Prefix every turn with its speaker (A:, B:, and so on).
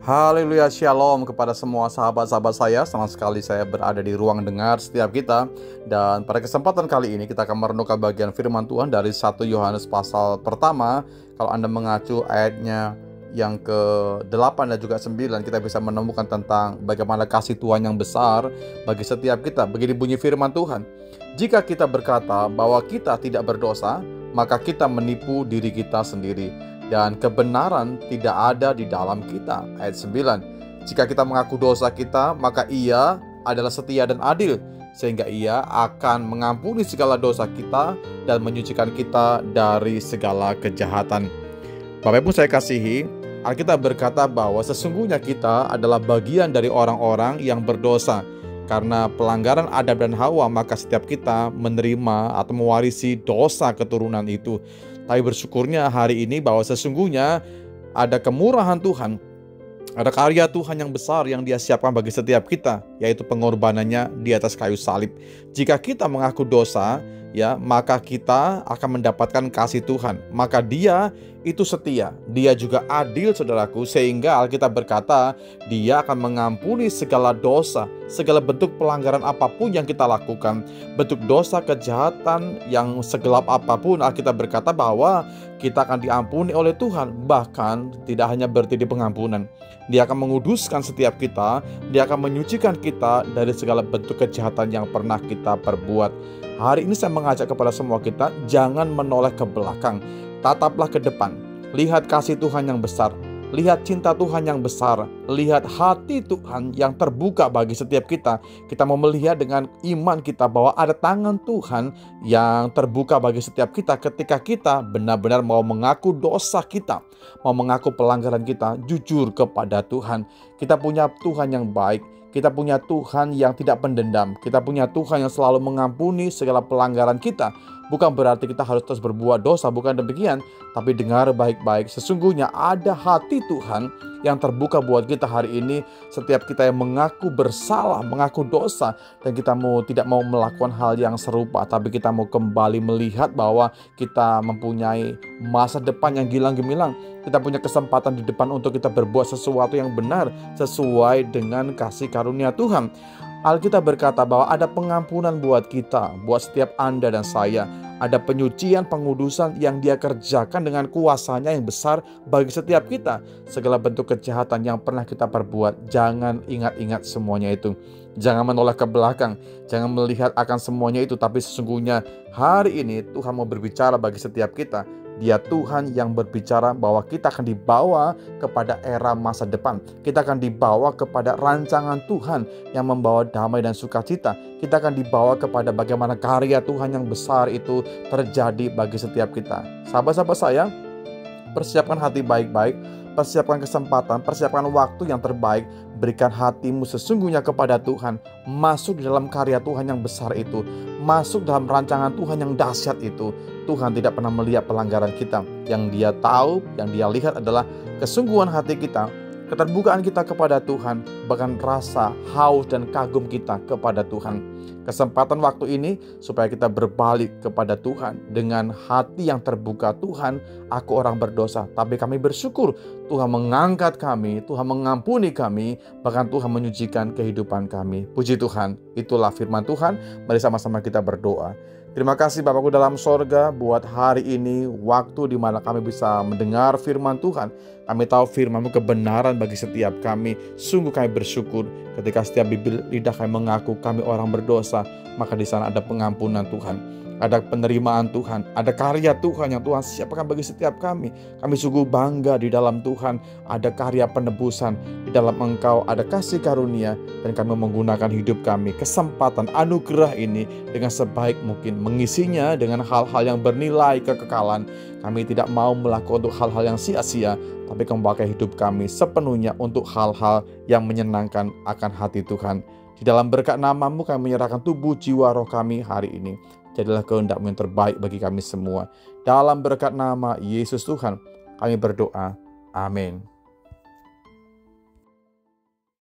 A: Haleluya, shalom kepada semua sahabat-sahabat saya. Senang sekali saya berada di ruang dengar setiap kita. Dan pada kesempatan kali ini kita akan merenungkan bagian firman Tuhan dari 1 Yohanes pasal pertama. Kalau Anda mengacu ayatnya yang ke-8 dan juga 9, kita bisa menemukan tentang bagaimana kasih Tuhan yang besar bagi setiap kita. Begini bunyi firman Tuhan: jika kita berkata bahwa kita tidak berdosa, maka kita menipu diri kita sendiri, dan kebenaran tidak ada di dalam kita. Ayat 9, jika kita mengaku dosa kita, maka Ia adalah setia dan adil, sehingga Ia akan mengampuni segala dosa kita dan menyucikan kita dari segala kejahatan. Bapak Ibu saya kasihi, Alkitab berkata bahwa sesungguhnya kita adalah bagian dari orang-orang yang berdosa. Karena pelanggaran Adam dan Hawa, maka setiap kita menerima atau mewarisi dosa keturunan itu. Tapi bersyukurnya hari ini bahwa sesungguhnya ada kemurahan Tuhan, ada karya Tuhan yang besar yang Dia siapkan bagi setiap kita, yaitu pengorbanannya di atas kayu salib. Jika kita mengaku dosa, maka kita akan mendapatkan kasih Tuhan. Maka Dia itu setia, Dia juga adil, saudaraku, sehingga Alkitab berkata Dia akan mengampuni segala dosa, segala bentuk pelanggaran apapun yang kita lakukan, bentuk dosa kejahatan yang segelap apapun. Alkitab berkata bahwa kita akan diampuni oleh Tuhan. Bahkan tidak hanya berhenti di pengampunan, Dia akan menguduskan setiap kita, Dia akan menyucikan kita dari segala bentuk kejahatan yang pernah kita perbuat. Hari ini saya mengajak kepada semua kita, jangan menoleh ke belakang, tataplah ke depan. Lihat kasih Tuhan yang besar, lihat cinta Tuhan yang besar, lihat hati Tuhan yang terbuka bagi setiap kita. Kita mau melihat dengan iman kita bahwa ada tangan Tuhan yang terbuka bagi setiap kita ketika kita benar-benar mau mengaku dosa kita, mau mengaku pelanggaran kita, jujur kepada Tuhan. Kita punya Tuhan yang baik, kita punya Tuhan yang tidak pendendam, kita punya Tuhan yang selalu mengampuni segala pelanggaran kita. Bukan berarti kita harus terus berbuat dosa, bukan demikian. Tapi dengar baik-baik, sesungguhnya ada hati Tuhan yang terbuka buat kita hari ini. Setiap kita yang mengaku bersalah, mengaku dosa, dan kita tidak mau melakukan hal yang serupa, tapi kita mau kembali melihat bahwa kita mempunyai masa depan yang gilang gemilang. Kita punya kesempatan di depan untuk kita berbuat sesuatu yang benar sesuai dengan kasih karunia Tuhan. Alkitab berkata bahwa ada pengampunan buat kita, buat setiap Anda dan saya. Ada penyucian, pengudusan yang Dia kerjakan dengan kuasanya yang besar bagi setiap kita. Segala bentuk kejahatan yang pernah kita perbuat, jangan ingat-ingat semuanya itu. Jangan menoleh ke belakang, jangan melihat akan semuanya itu. Tapi sesungguhnya hari ini Tuhan mau berbicara bagi setiap kita. Dia Tuhan yang berbicara bahwa kita akan dibawa kepada era masa depan. Kita akan dibawa kepada rancangan Tuhan yang membawa damai dan sukacita. Kita akan dibawa kepada bagaimana karya Tuhan yang besar itu terjadi bagi setiap kita. Sahabat-sahabat saya, persiapkan hati baik-baik, persiapkan kesempatan, persiapkan waktu yang terbaik. Berikan hatimu sesungguhnya kepada Tuhan. Masuk di dalam karya Tuhan yang besar itu, masuk dalam rancangan Tuhan yang dahsyat itu. Tuhan tidak pernah melihat pelanggaran kita. Yang Dia tahu, yang Dia lihat adalah kesungguhan hati kita, keterbukaan kita kepada Tuhan, bahkan rasa haus dan kagum kita kepada Tuhan. Kesempatan waktu ini supaya kita berbalik kepada Tuhan dengan hati yang terbuka. Tuhan, aku orang berdosa, tapi kami bersyukur Tuhan mengangkat kami, Tuhan mengampuni kami, bahkan Tuhan menyucikan kehidupan kami. Puji Tuhan, itulah firman Tuhan. Mari sama-sama kita berdoa. Terima kasih Bapakku dalam sorga buat hari ini, waktu di mana kami bisa mendengar firman Tuhan. Kami tahu firman-Mu kebenaran bagi setiap kami. Sungguh kami bersyukur ketika setiap bibir lidah kami mengaku kami orang berdosa, maka di sana ada pengampunan Tuhan. Ada penerimaan Tuhan, ada karya Tuhan yang Tuhan siapkan bagi setiap kami. Kami sungguh bangga di dalam Tuhan. Ada karya penebusan, di dalam Engkau ada kasih karunia, dan kami menggunakan hidup kami, kesempatan anugerah ini dengan sebaik mungkin, mengisinya dengan hal-hal yang bernilai kekekalan. Kami tidak mau melakukan untuk hal-hal yang sia-sia, tapi kami pakai hidup kami sepenuhnya untuk hal-hal yang menyenangkan akan hati Tuhan. Di dalam berkat nama-Mu kami menyerahkan tubuh, jiwa, roh kami hari ini. Jadilah kehendak-Mu yang terbaik bagi kami semua. Dalam berkat nama Yesus Tuhan kami berdoa. Amin.